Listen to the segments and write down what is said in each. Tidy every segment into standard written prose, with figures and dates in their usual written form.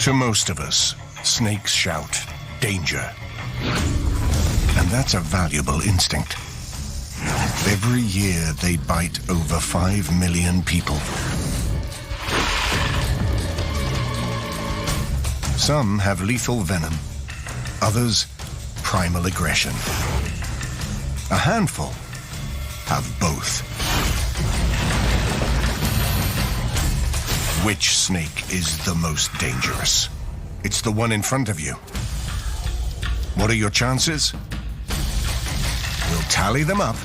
To most of us, snakes shout, danger. And that's a valuable instinct. Every year they bite over 5 million people. Some have lethal venom, others primal aggression. A handful have both. Which snake is the most dangerous? It's the one in front of you. What are your chances? We'll tally them up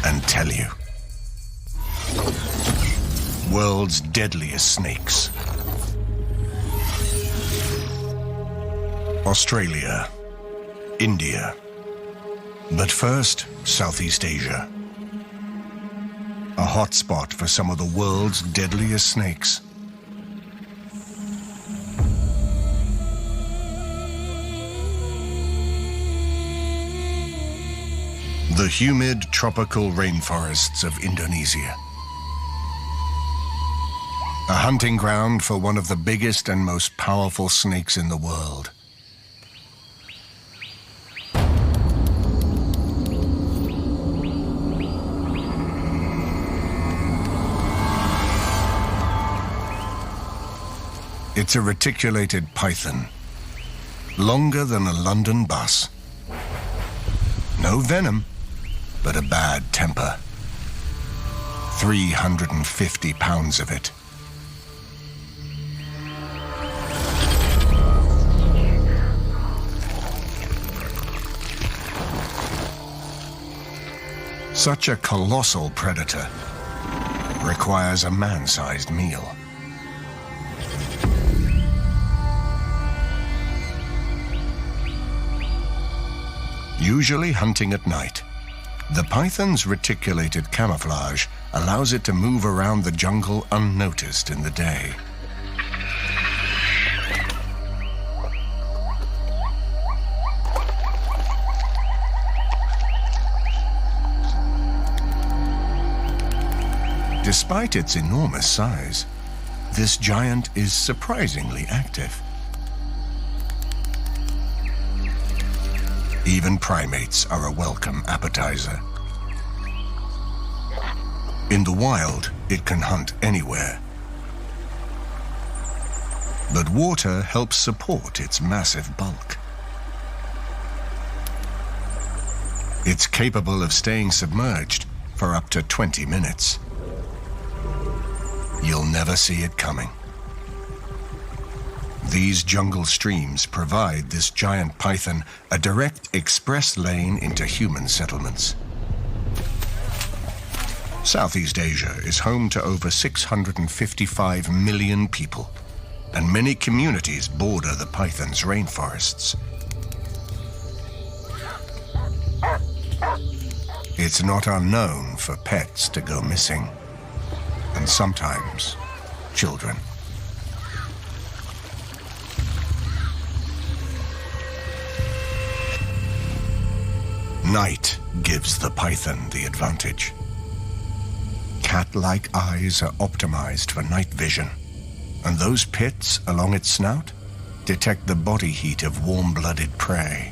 and tell you. World's deadliest snakes. Australia, India. But first, Southeast Asia. A hotspot for some of the world's deadliest snakes. The humid tropical rainforests of Indonesia. A hunting ground for one of the biggest and most powerful snakes in the world. It's a reticulated python, longer than a London bus. No venom, but a bad temper. 350 pounds of it. Such a colossal predator requires a man-sized meal. Usually hunting at night, the python's reticulated camouflage allows it to move around the jungle unnoticed in the day. Despite its enormous size, this giant is surprisingly active. Even primates are a welcome appetizer. In the wild, it can hunt anywhere. But water helps support its massive bulk. It's capable of staying submerged for up to 20 minutes. You'll never see it coming. These jungle streams provide this giant python a direct express lane into human settlements. Southeast Asia is home to over 655 million people, and many communities border the python's rainforests. It's not unknown for pets to go missing, and sometimes children. Night gives the python the advantage. Cat-like eyes are optimized for night vision, and those pits along its snout detect the body heat of warm-blooded prey.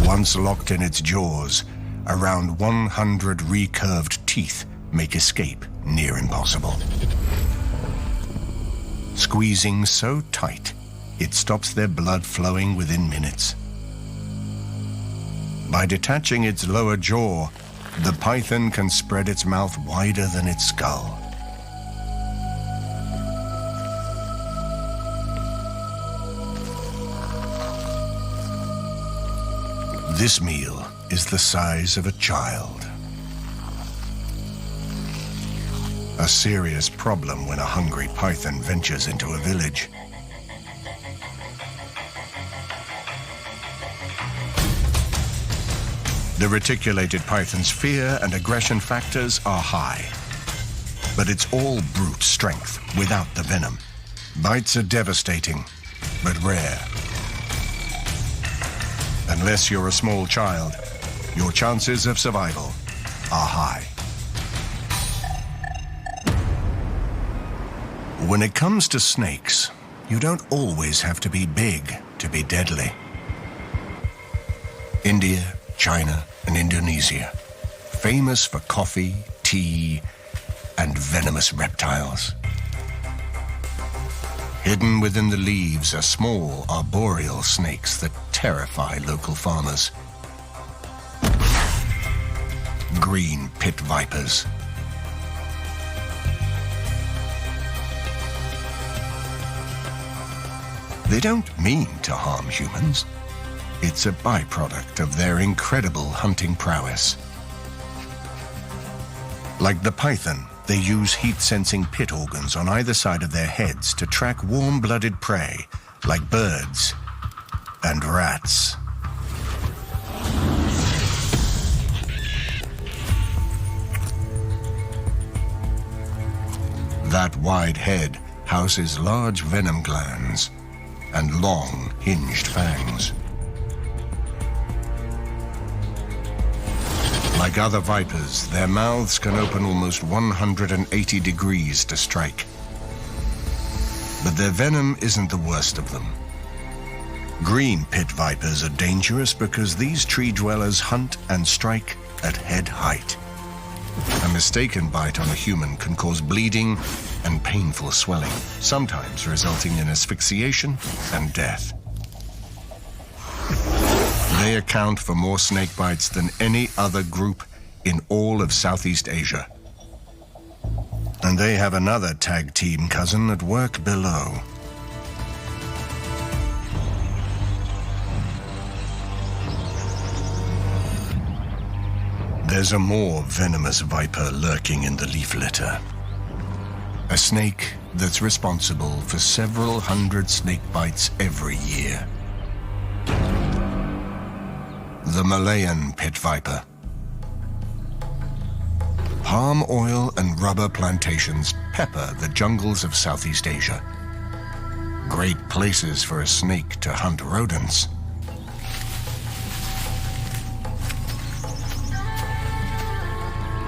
Once locked in its jaws, around 100 recurved teeth make escape near impossible. Squeezing so tight, it stops their blood flowing within minutes. By detaching its lower jaw, the python can spread its mouth wider than its skull. This meal is the size of a child. A serious problem when a hungry python ventures into a village. The reticulated python's fear and aggression factors are high. But it's all brute strength without the venom. Bites are devastating, but rare. Unless you're a small child, your chances of survival are high. When it comes to snakes, you don't always have to be big to be deadly. India, China, and Indonesia, famous for coffee, tea, and venomous reptiles. Hidden within the leaves are small arboreal snakes that terrify local farmers. Green pit vipers. They don't mean to harm humans. It's a byproduct of their incredible hunting prowess. Like the python, they use heat-sensing pit organs on either side of their heads to track warm-blooded prey, like birds and rats. That wide head houses large venom glands and long, hinged fangs. Like other vipers, their mouths can open almost 180 degrees to strike. But their venom isn't the worst of them. Green pit vipers are dangerous because these tree dwellers hunt and strike at head height. A mistaken bite on a human can cause bleeding and painful swelling, sometimes resulting in asphyxiation and death. They account for more snake bites than any other group in all of Southeast Asia. And they have another tag team cousin at work below. There's a more venomous viper lurking in the leaf litter. A snake that's responsible for several hundred snake bites every year. The Malayan pit viper. Palm oil and rubber plantations pepper the jungles of Southeast Asia. Great places for a snake to hunt rodents.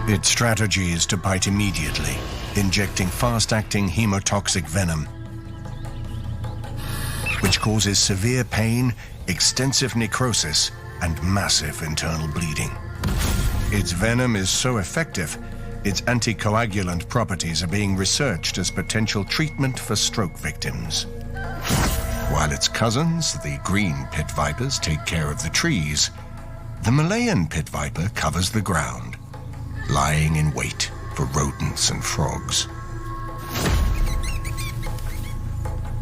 Its strategy is to bite immediately, injecting fast-acting hemotoxic venom, which causes severe pain, extensive necrosis, and massive internal bleeding. Its venom is so effective, its anticoagulant properties are being researched as potential treatment for stroke victims. While its cousins, the green pit vipers, take care of the trees, the Malayan pit viper covers the ground, lying in wait for rodents and frogs.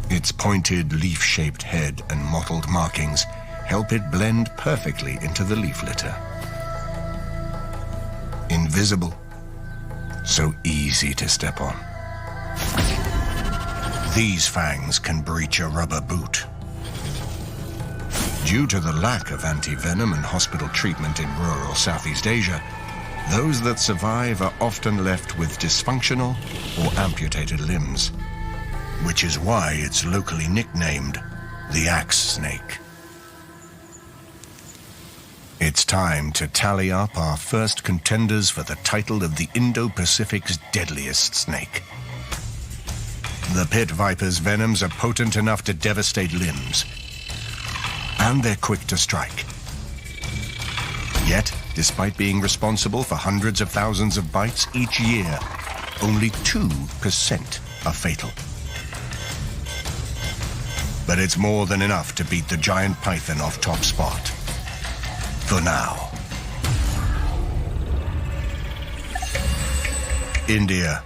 Its pointed, leaf-shaped head and mottled markings help it blend perfectly into the leaf litter. Invisible, so easy to step on. These fangs can breach a rubber boot. Due to the lack of anti-venom and hospital treatment in rural Southeast Asia, those that survive are often left with dysfunctional or amputated limbs, which is why it's locally nicknamed the axe snake. It's time to tally up our first contenders for the title of the Indo-Pacific's deadliest snake. The pit viper's venoms are potent enough to devastate limbs, and they're quick to strike. Yet, despite being responsible for hundreds of thousands of bites each year, only 2% are fatal. But it's more than enough to beat the giant python off top spot. For now. India,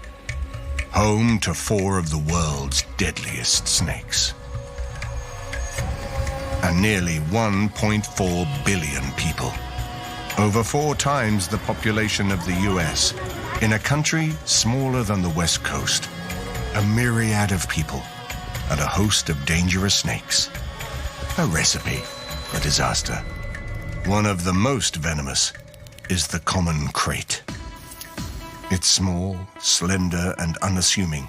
home to 4 of the world's deadliest snakes. And nearly 1.4 billion people. Over 4 times the population of the US, in a country smaller than the West Coast. A myriad of people and a host of dangerous snakes. A recipe for disaster. One of the most venomous is the common krait. It's small, slender, and unassuming.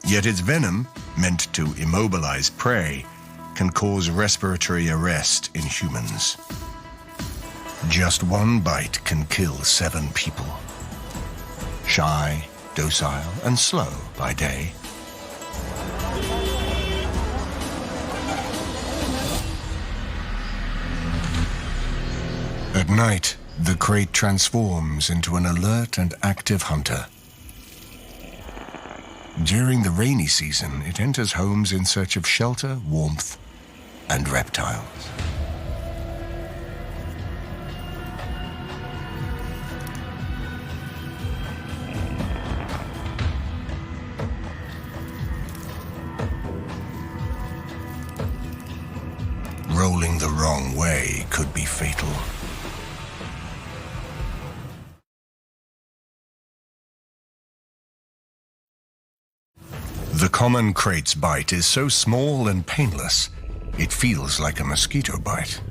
Yet its venom, meant to immobilize prey, can cause respiratory arrest in humans. Just one bite can kill 7 people. Shy, docile, and slow by day. At night, the krait transforms into an alert and active hunter. During the rainy season, it enters homes in search of shelter, warmth, and reptiles. Rolling the wrong way could be fatal. The common krait's bite is so small and painless, it feels like a mosquito bite.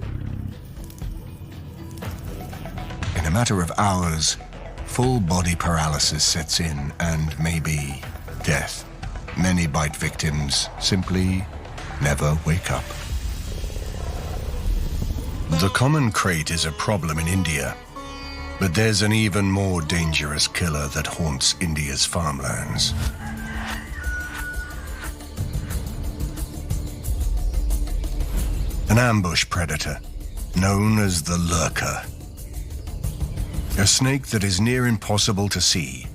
In a matter of hours, full body paralysis sets in and maybe death. Many bite victims simply never wake up. The common krait is a problem in India, but there's an even more dangerous killer that haunts India's farmlands. An ambush predator, known as the lurker. A snake that is near impossible to see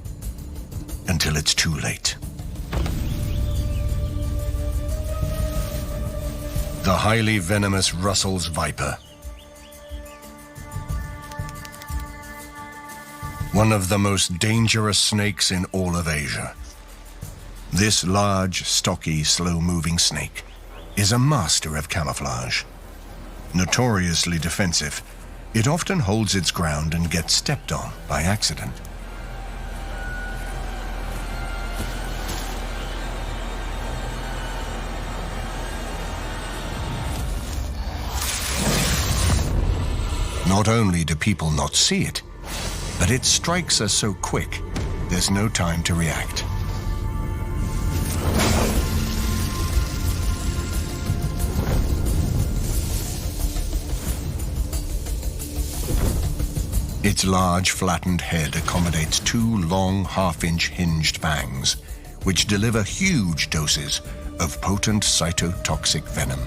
until it's too late. The highly venomous Russell's viper. One of the most dangerous snakes in all of Asia. This large, stocky, slow-moving snake is a master of camouflage. Notoriously defensive, it often holds its ground and gets stepped on by accident. Not only do people not see it, but its strikes are so quick, there's no time to react. Its large, flattened head accommodates 2 long, half-inch hinged fangs, which deliver huge doses of potent cytotoxic venom.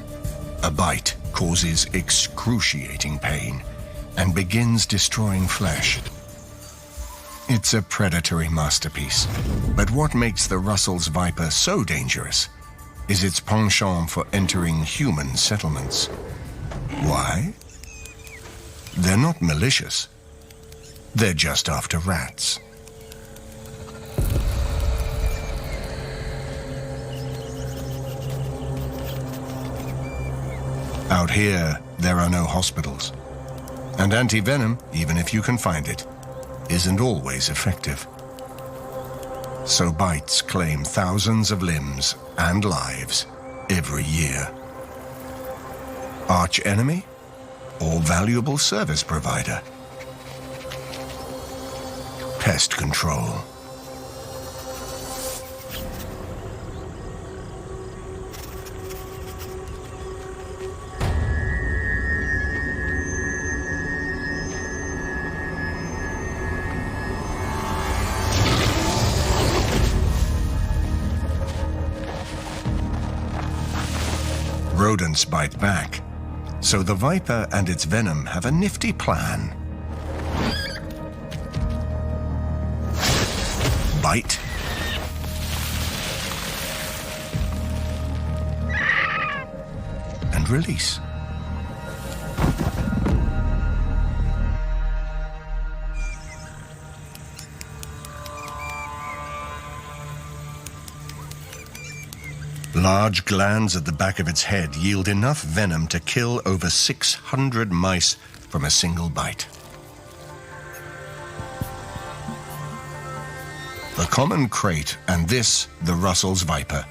A bite causes excruciating pain and begins destroying flesh. It's a predatory masterpiece, but what makes the Russell's viper so dangerous is its penchant for entering human settlements. Why? They're not malicious. They're just after rats. Out here, there are no hospitals. And anti-venom, even if you can find it, isn't always effective. So bites claim thousands of limbs and lives every year. Arch enemy or valuable service provider? Pest control. Rodents bite back, so the viper and its venom have a nifty plan. Bite. And release. Large glands at the back of its head yield enough venom to kill over 600 mice from a single bite. The common krait and this, the Russell's viper,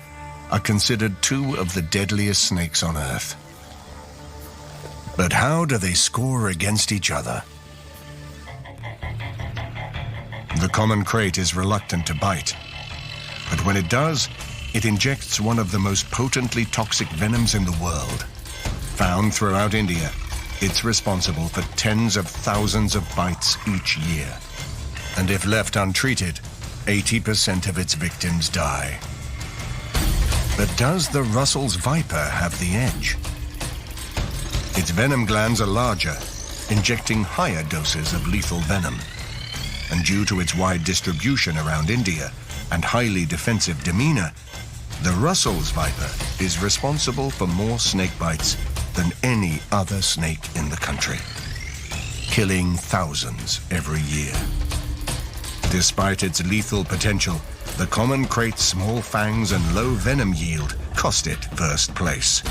are considered 2 of the deadliest snakes on Earth. But how do they score against each other? The common krait is reluctant to bite, but when it does, it injects one of the most potently toxic venoms in the world. Found throughout India, it's responsible for tens of thousands of bites each year. And if left untreated, 80% of its victims die. But does the Russell's viper have the edge? Its venom glands are larger, injecting higher doses of lethal venom. And due to its wide distribution around India and highly defensive demeanor, the Russell's viper is responsible for more snake bites than any other snake in the country, killing thousands every year. Despite its lethal potential, the common krait's small fangs and low venom yield cost it first place,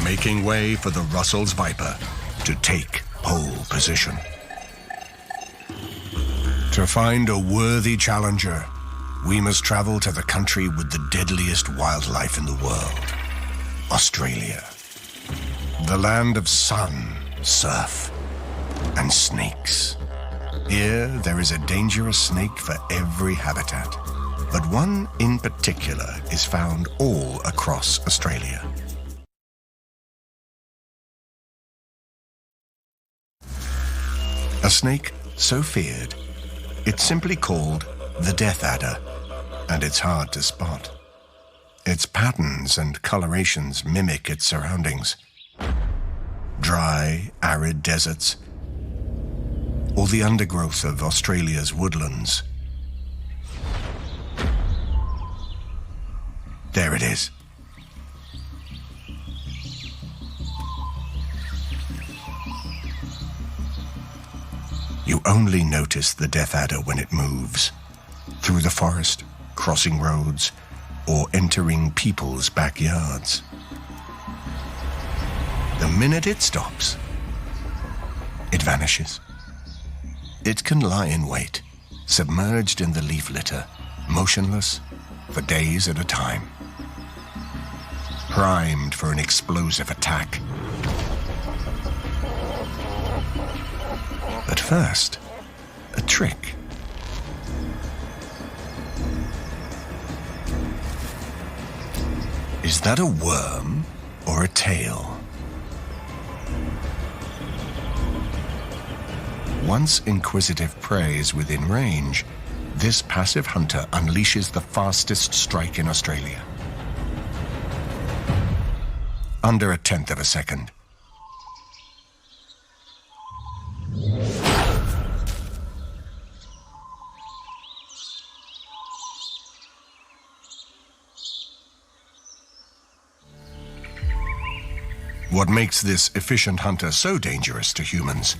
making way for the Russell's viper to take pole position. To find a worthy challenger, we must travel to the country with the deadliest wildlife in the world, Australia. The land of sun, surf, and snakes. Here, there is a dangerous snake for every habitat, but one in particular is found all across Australia. A snake so feared, it's simply called the death adder, and it's hard to spot. Its patterns and colorations mimic its surroundings. Dry, arid deserts, or the undergrowth of Australia's woodlands. There it is. You only notice the death adder when it moves, through the forest, crossing roads, or entering people's backyards. The minute it stops, it vanishes. It can lie in wait, submerged in the leaf litter, motionless for days at a time, primed for an explosive attack. But first, a trick. Is that a worm or a tail? Once inquisitive prey is within range, this passive hunter unleashes the fastest strike in Australia. Under 1/10 of a second. What makes this efficient hunter so dangerous to humans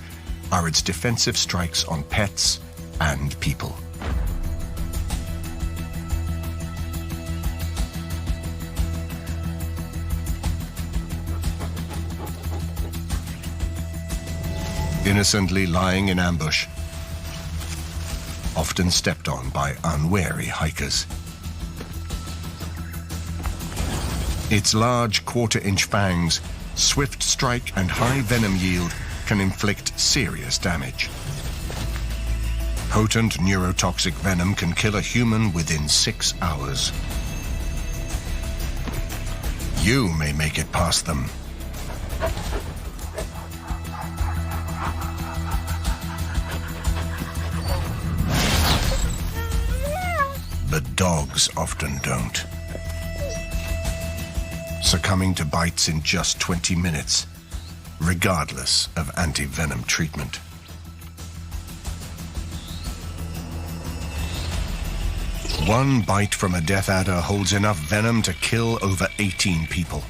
are its defensive strikes on pets and people. Innocently lying in ambush, often stepped on by unwary hikers. Its large quarter-inch fangs, swift strike and high venom yield can inflict serious damage. Potent neurotoxic venom can kill a human within 6 hours. You may make it past them. But dogs often don't, succumbing to bites in just 20 minutes, regardless of anti-venom treatment. One bite from a death adder holds enough venom to kill over 18 people.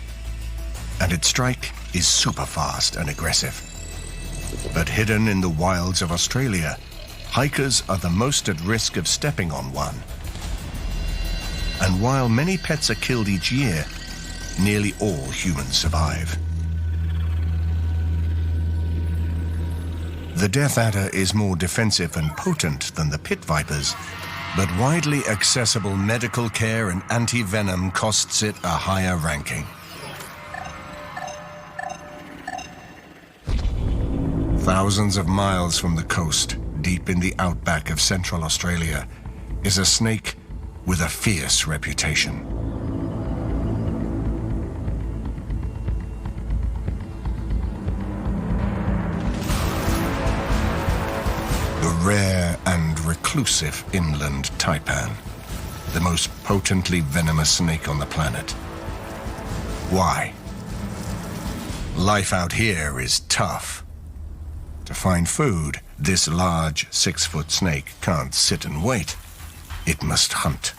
And its strike is super fast and aggressive. But hidden in the wilds of Australia, hikers are the most at risk of stepping on one. And while many pets are killed each year, nearly all humans survive. The death adder is more defensive and potent than the pit vipers, but widely accessible medical care and anti-venom costs it a higher ranking. Thousands of miles from the coast, deep in the outback of Central Australia, is a snake with a fierce reputation. The rare and reclusive inland taipan, the most potently venomous snake on the planet. Why? Life out here is tough. To find food, this large 6-foot snake can't sit and wait. It must hunt.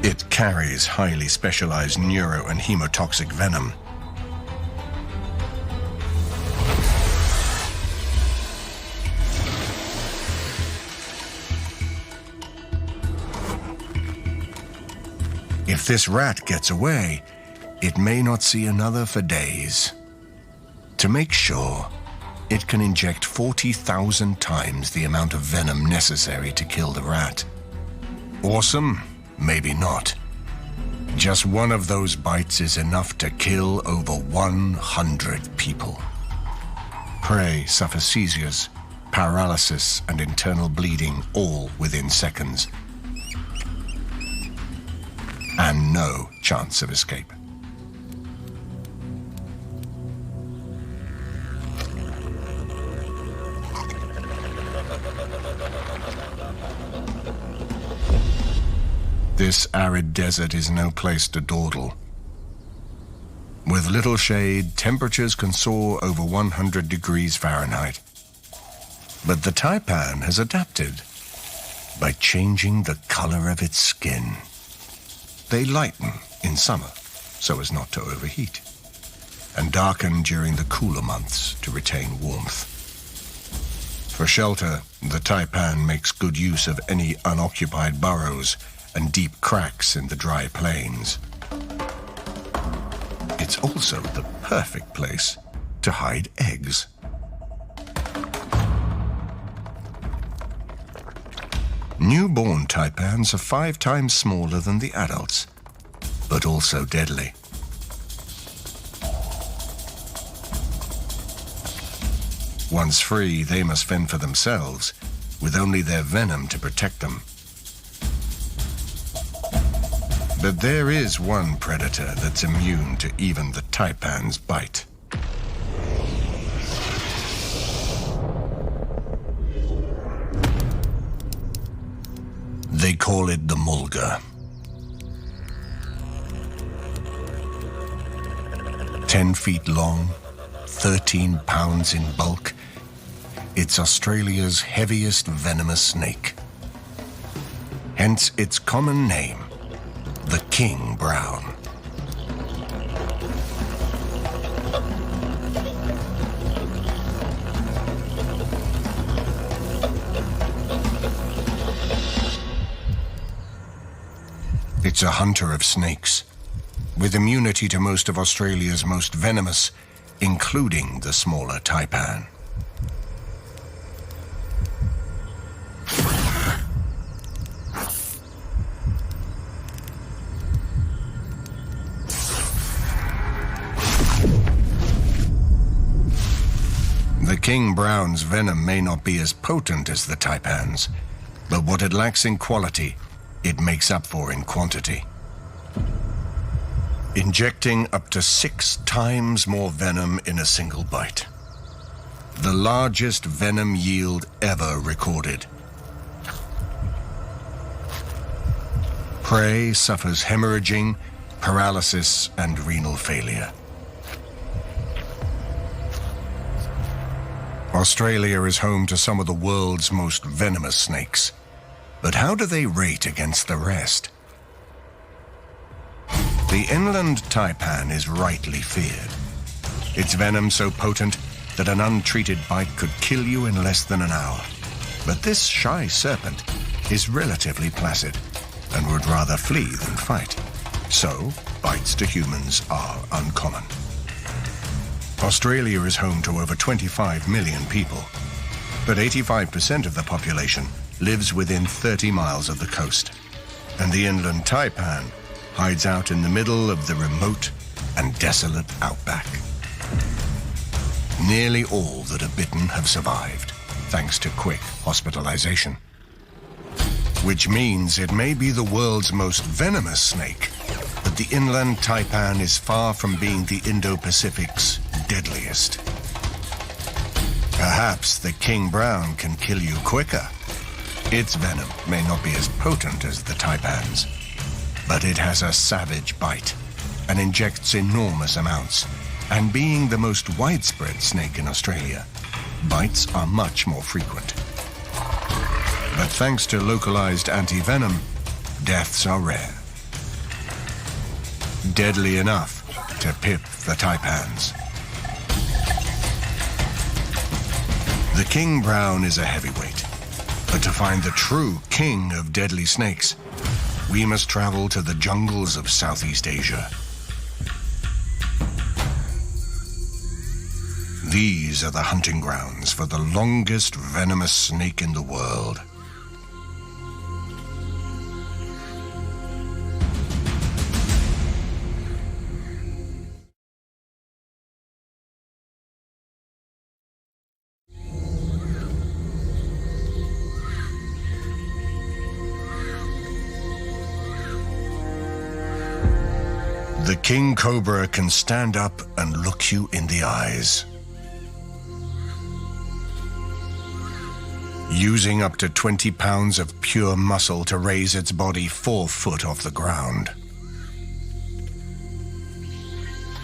It carries highly specialized neuro and hemotoxic venom. If this rat gets away, it may not see another for days. To make sure, it can inject 40,000 times the amount of venom necessary to kill the rat. Awesome? Maybe not. Just one of those bites is enough to kill over 100 people. Prey suffer seizures, paralysis, and internal bleeding all within seconds. And no chance of escape. This arid desert is no place to dawdle. With little shade, temperatures can soar over 100 degrees Fahrenheit. But the taipan has adapted by changing the color of its skin. They lighten in summer so as not to overheat, and darken during the cooler months to retain warmth. For shelter, the taipan makes good use of any unoccupied burrows and deep cracks in the dry plains. It's also the perfect place to hide eggs. Newborn taipans are 5 times smaller than the adults, but also deadly. Once free, they must fend for themselves, with only their venom to protect them. But there is one predator that's immune to even the taipan's bite. They call it the mulga. 10 feet long, 13 pounds in bulk, it's Australia's heaviest venomous snake. Hence its common name, the king brown. It's a hunter of snakes, with immunity to most of Australia's most venomous, including the smaller taipan. The king brown's venom may not be as potent as the taipan's, but what it lacks in quality, it makes up for in quantity. Injecting up to 6 times more venom in a single bite. The largest venom yield ever recorded. Prey suffers hemorrhaging, paralysis, and renal failure. Australia is home to some of the world's most venomous snakes. But how do they rate against the rest? The inland taipan is rightly feared. Its venom so potent that an untreated bite could kill you in less than an hour. But this shy serpent is relatively placid and would rather flee than fight. So, bites to humans are uncommon. Australia is home to over 25 million people, but 85% of the population lives within 30 miles of the coast, and the inland taipan hides out in the middle of the remote and desolate outback. Nearly all that are bitten have survived, thanks to quick hospitalization. Which means it may be the world's most venomous snake, but the inland taipan is far from being the Indo-Pacific's deadliest. Perhaps the king brown can kill you quicker. Its venom may not be as potent as the taipan's, but it has a savage bite and injects enormous amounts. And being the most widespread snake in Australia, bites are much more frequent. But thanks to localized anti-venom, deaths are rare. Deadly enough to pip the taipans. The king brown is a heavyweight, but to find the true king of deadly snakes, we must travel to the jungles of Southeast Asia. These are the hunting grounds for the longest venomous snake in the world. The king cobra can stand up and look you in the eyes. Using up to 20 pounds of pure muscle to raise its body 4 foot off the ground.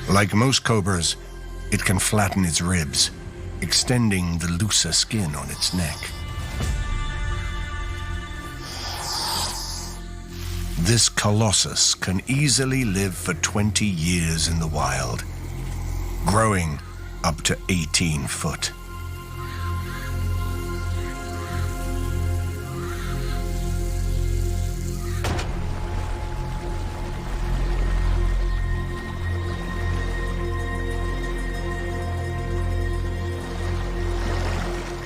Like most cobras, it can flatten its ribs, extending the looser skin on its neck. This colossus can easily live for 20 years in the wild, growing up to 18 foot.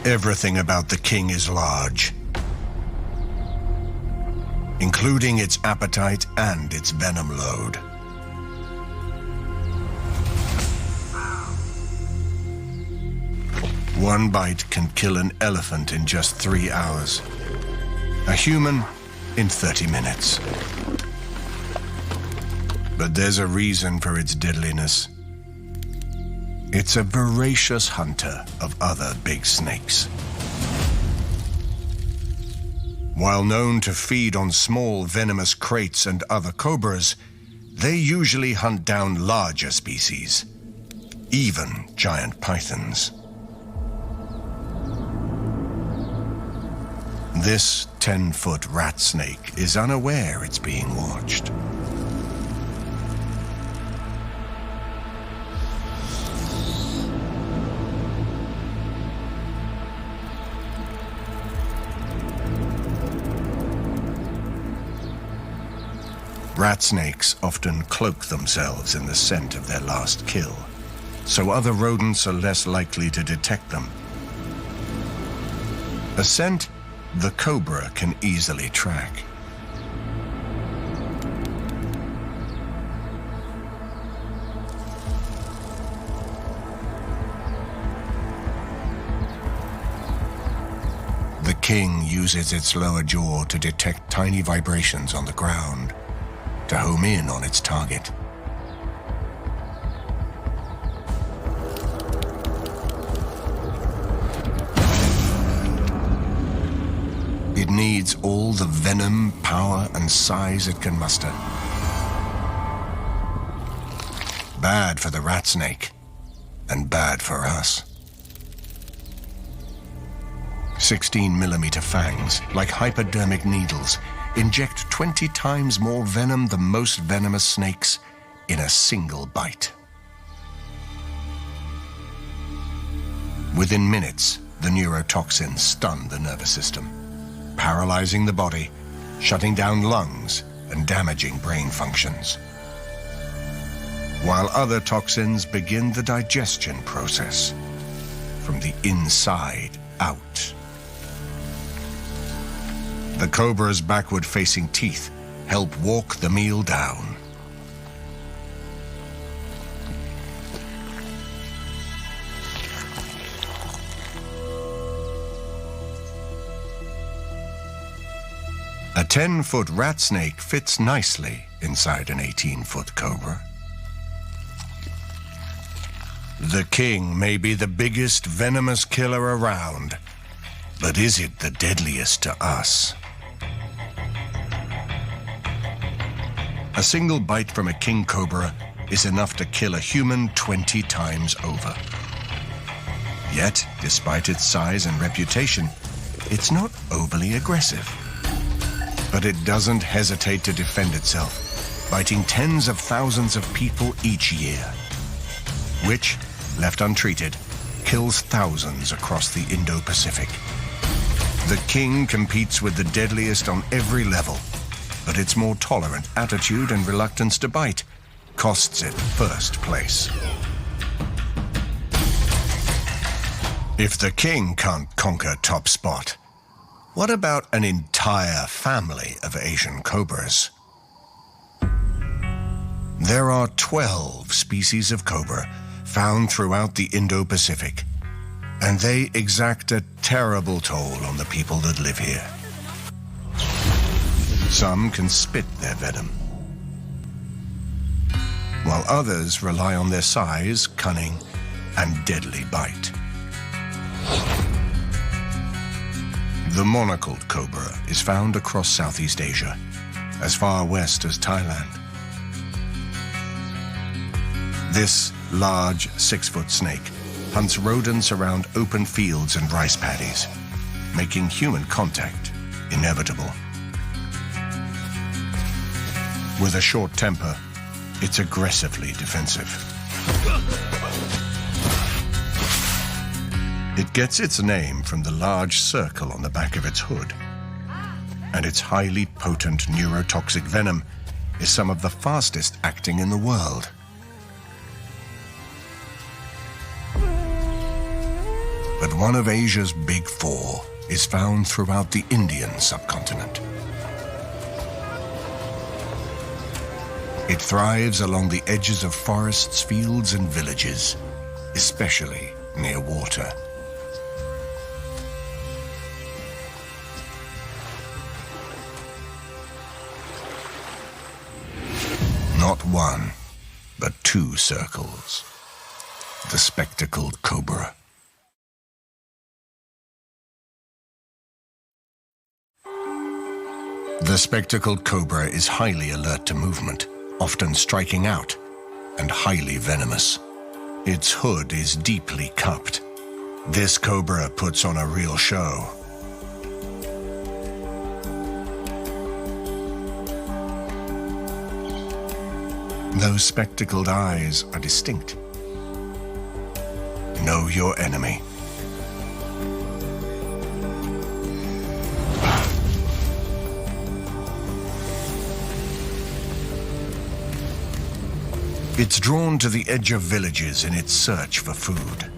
Everything about the king is large, including its appetite and its venom load. One bite can kill an elephant in just 3 hours, a human in 30 minutes. But there's a reason for its deadliness. It's a voracious hunter of other big snakes. While known to feed on small venomous kraits and other cobras, they usually hunt down larger species, even giant pythons. This 10-foot rat snake is unaware it's being watched. Rat snakes often cloak themselves in the scent of their last kill, so other rodents are less likely to detect them. A scent the cobra can easily track. The king uses its lower jaw to detect tiny vibrations on the ground, to home in on its target. It needs all the venom, power, and size it can muster. Bad for the rat snake, and bad for us. 16mm fangs, like hypodermic needles, inject 20 times more venom than most venomous snakes in a single bite. Within minutes, the neurotoxins stun the nervous system, paralyzing the body, shutting down lungs, and damaging brain functions. While other toxins begin the digestion process from the inside out. The cobra's backward-facing teeth help walk the meal down. A 10-foot rat snake fits nicely inside an 18-foot cobra. The king may be the biggest venomous killer around, but is it the deadliest to us? A single bite from a king cobra is enough to kill a human 20 times over. Yet, despite its size and reputation, it's not overly aggressive. But it doesn't hesitate to defend itself, biting tens of thousands of people each year, which, left untreated, kills thousands across the Indo-Pacific. The king competes with the deadliest on every level, but its more tolerant attitude and reluctance to bite costs it first place. If the king can't conquer top spot, what about an entire family of Asian cobras? There are 12 species of cobra found throughout the Indo-Pacific, and they exact a terrible toll on the people that live here. Some can spit their venom, while others rely on their size, cunning, and deadly bite. The monocled cobra is found across Southeast Asia, as far west as Thailand. This large 6-foot snake hunts rodents around open fields and rice paddies, making human contact inevitable. With a short temper, it's aggressively defensive. It gets its name from the large circle on the back of its hood, and its highly potent neurotoxic venom is some of the fastest acting in the world. But one of Asia's big four is found throughout the Indian subcontinent. It thrives along the edges of forests, fields, and villages, especially near water. Not one, but two circles. The spectacled cobra. The spectacled cobra is highly alert to movement, often striking out, and highly venomous. Its hood is deeply cupped. This cobra puts on a real show. Those spectacled eyes are distinct. Know your enemy. It's drawn to the edge of villages in its search for food.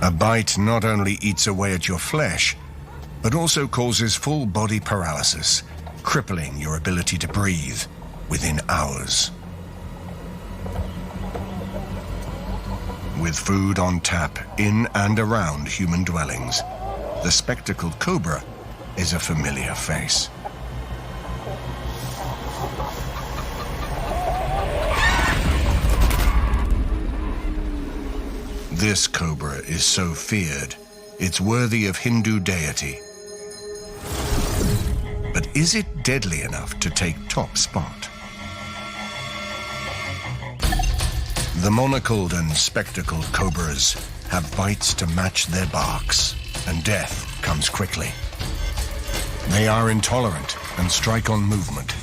A bite not only eats away at your flesh, but also causes full body paralysis, crippling your ability to breathe within hours. With food on tap in and around human dwellings, the spectacled cobra is a familiar face. This cobra is so feared, it's worthy of Hindu deity. But is it deadly enough to take top spot? The monocled and spectacled cobras have bites to match their barks, and death comes quickly. They are intolerant and strike on movement.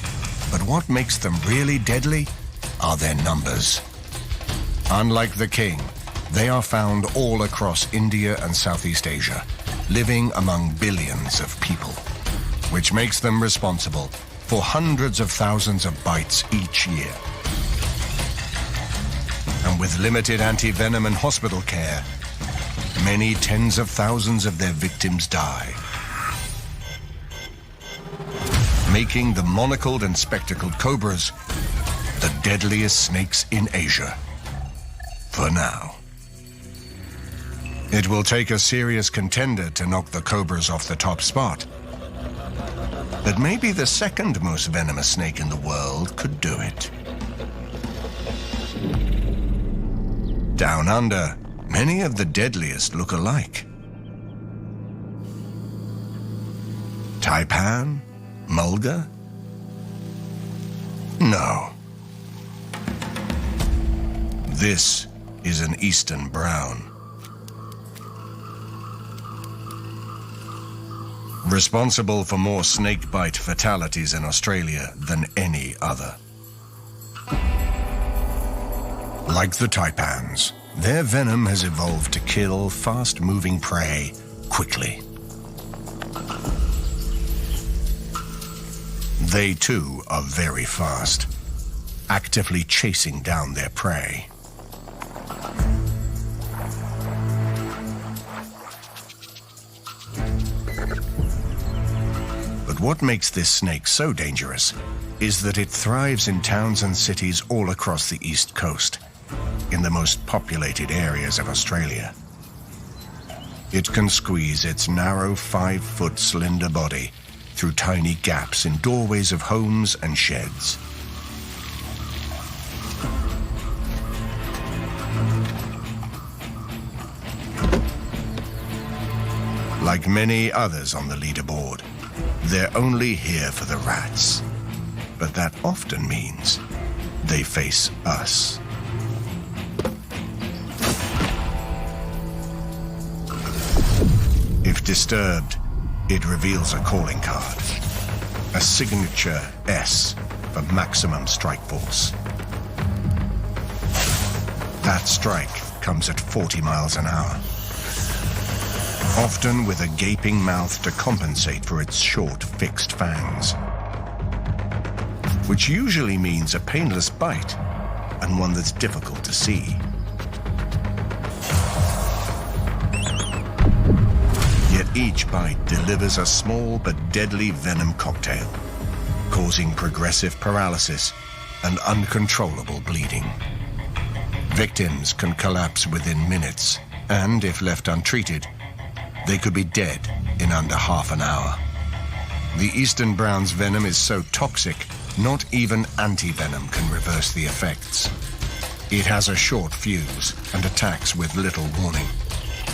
But what makes them really deadly are their numbers. Unlike the king, they are found all across India and Southeast Asia, living among billions of people, which makes them responsible for hundreds of thousands of bites each year. And with limited anti-venom and hospital care, many tens of thousands of their victims die, making the monocled and spectacled cobras the deadliest snakes in Asia. For now. It will take a serious contender to knock the cobras off the top spot. But maybe the second most venomous snake in the world could do it. Down under, many of the deadliest look alike. Taipan? Mulga? No. This is an eastern brown. Responsible for more snakebite fatalities in Australia than any other. Like the taipans, their venom has evolved to kill fast-moving prey quickly. They too are very fast, actively chasing down their prey. But what makes this snake so dangerous is that it thrives in towns and cities all across the East Coast, in the most populated areas of Australia. It can squeeze its narrow 5-foot slender body through tiny gaps in doorways of homes and sheds. Like many others on the leaderboard, they're only here for the rats. But that often means they face us. If disturbed, it reveals a calling card, a signature S for maximum strike force. That strike comes at 40 miles an hour, often with a gaping mouth to compensate for its short, fixed fangs, which usually means a painless bite and one that's difficult to see. Yet each bite delivers a small but deadly venom cocktail, causing progressive paralysis and uncontrollable bleeding. Victims can collapse within minutes, and if left untreated, they could be dead in under half an hour. The eastern brown's venom is so toxic, not even anti-venom can reverse the effects. It has a short fuse and attacks with little warning,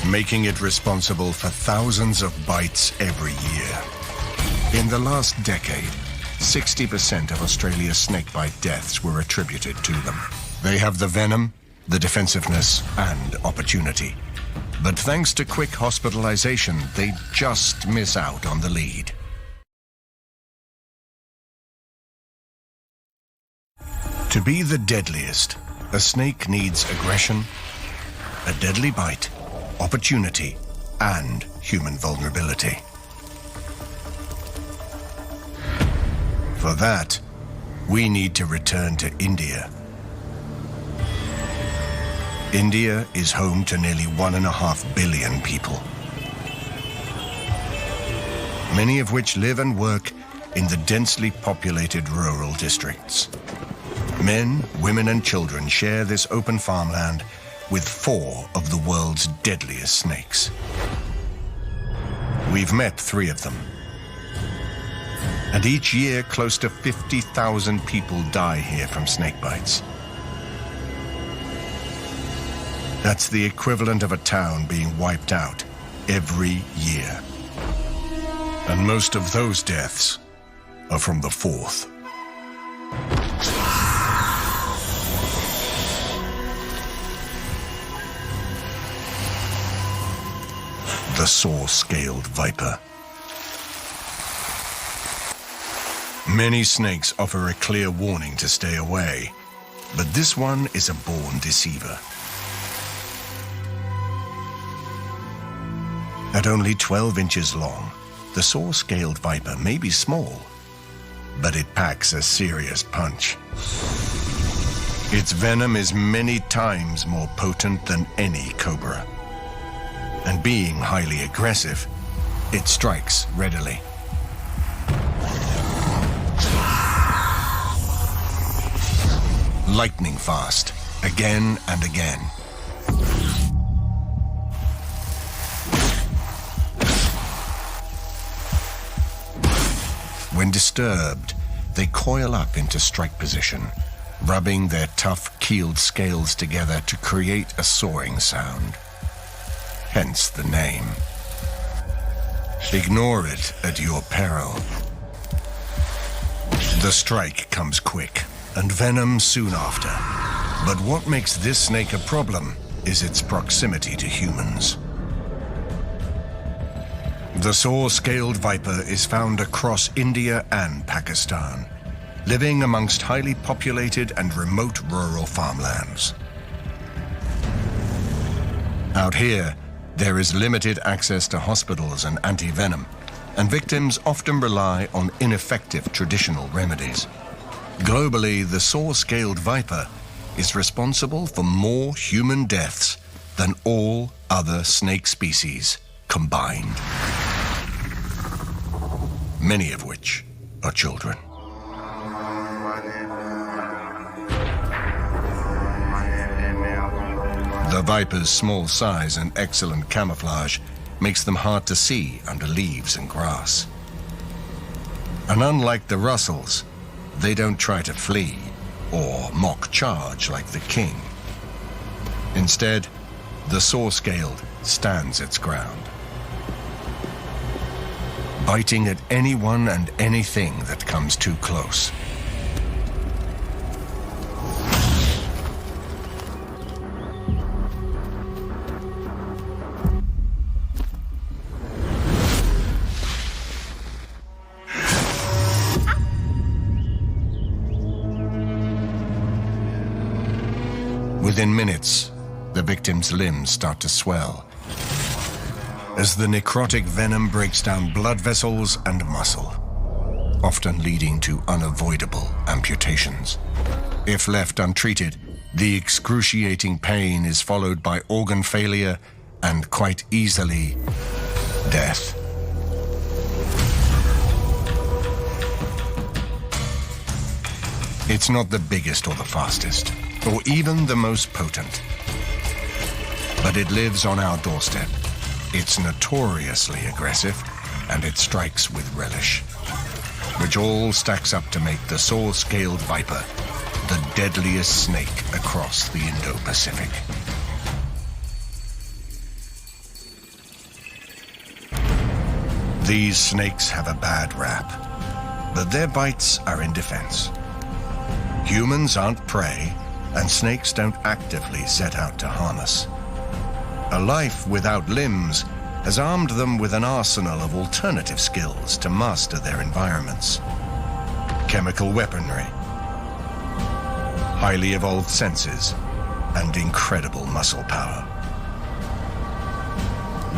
making it responsible for thousands of bites every year. In the last decade, 60% of Australia's snakebite deaths were attributed to them. They have the venom, the defensiveness, and opportunity. But thanks to quick hospitalization, they just miss out on the lead. To be the deadliest, a snake needs aggression, a deadly bite, opportunity, and human vulnerability. For that, we need to return to India. India is home to nearly 1.5 billion people, many of which live and work in the densely populated rural districts. Men, women, and children share this open farmland with 4 of the world's deadliest snakes. We've met 3 of them. And each year, close to 50,000 people die here from snake bites. That's the equivalent of a town being wiped out every year. And most of those deaths are from the 4th. The saw-scaled viper. Many snakes offer a clear warning to stay away, but this one is a born deceiver. At only 12 inches long, the saw-scaled viper may be small, but it packs a serious punch. Its venom is many times more potent than any cobra. And being highly aggressive, it strikes readily. Lightning fast, again and again. When disturbed, they coil up into strike position, rubbing their tough, keeled scales together to create a sawing sound. Hence the name. Ignore it at your peril. The strike comes quick, and venom soon after. But what makes this snake a problem is its proximity to humans. The saw-scaled viper is found across India and Pakistan, living amongst highly populated and remote rural farmlands. Out here, there is limited access to hospitals and anti-venom, and victims often rely on ineffective traditional remedies. Globally, the saw-scaled viper is responsible for more human deaths than all other snake species combined. Many of which are children. The viper's small size and excellent camouflage makes them hard to see under leaves and grass. And unlike the Russells, they don't try to flee or mock charge like the king. Instead, the saw-scaled stands its ground, biting at anyone and anything that comes too close. Within minutes, the victim's limbs start to swell as the necrotic venom breaks down blood vessels and muscle, often leading to unavoidable amputations. If left untreated, the excruciating pain is followed by organ failure and, quite easily, death. It's not the biggest or the fastest, or even the most potent, but it lives on our doorstep. It's notoriously aggressive, and it strikes with relish, which all stacks up to make the saw-scaled viper the deadliest snake across the Indo-Pacific. These snakes have a bad rap, but their bites are in defense. Humans aren't prey, and snakes don't actively set out to harm us. A life without limbs has armed them with an arsenal of alternative skills to master their environments. Chemical weaponry, highly evolved senses, and incredible muscle power.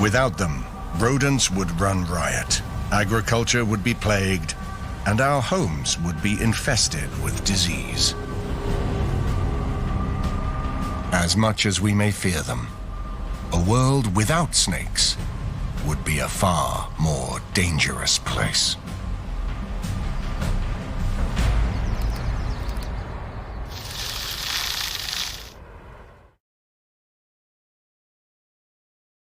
Without them, rodents would run riot, agriculture would be plagued, and our homes would be infested with disease. As much as we may fear them, a world without snakes would be a far more dangerous place.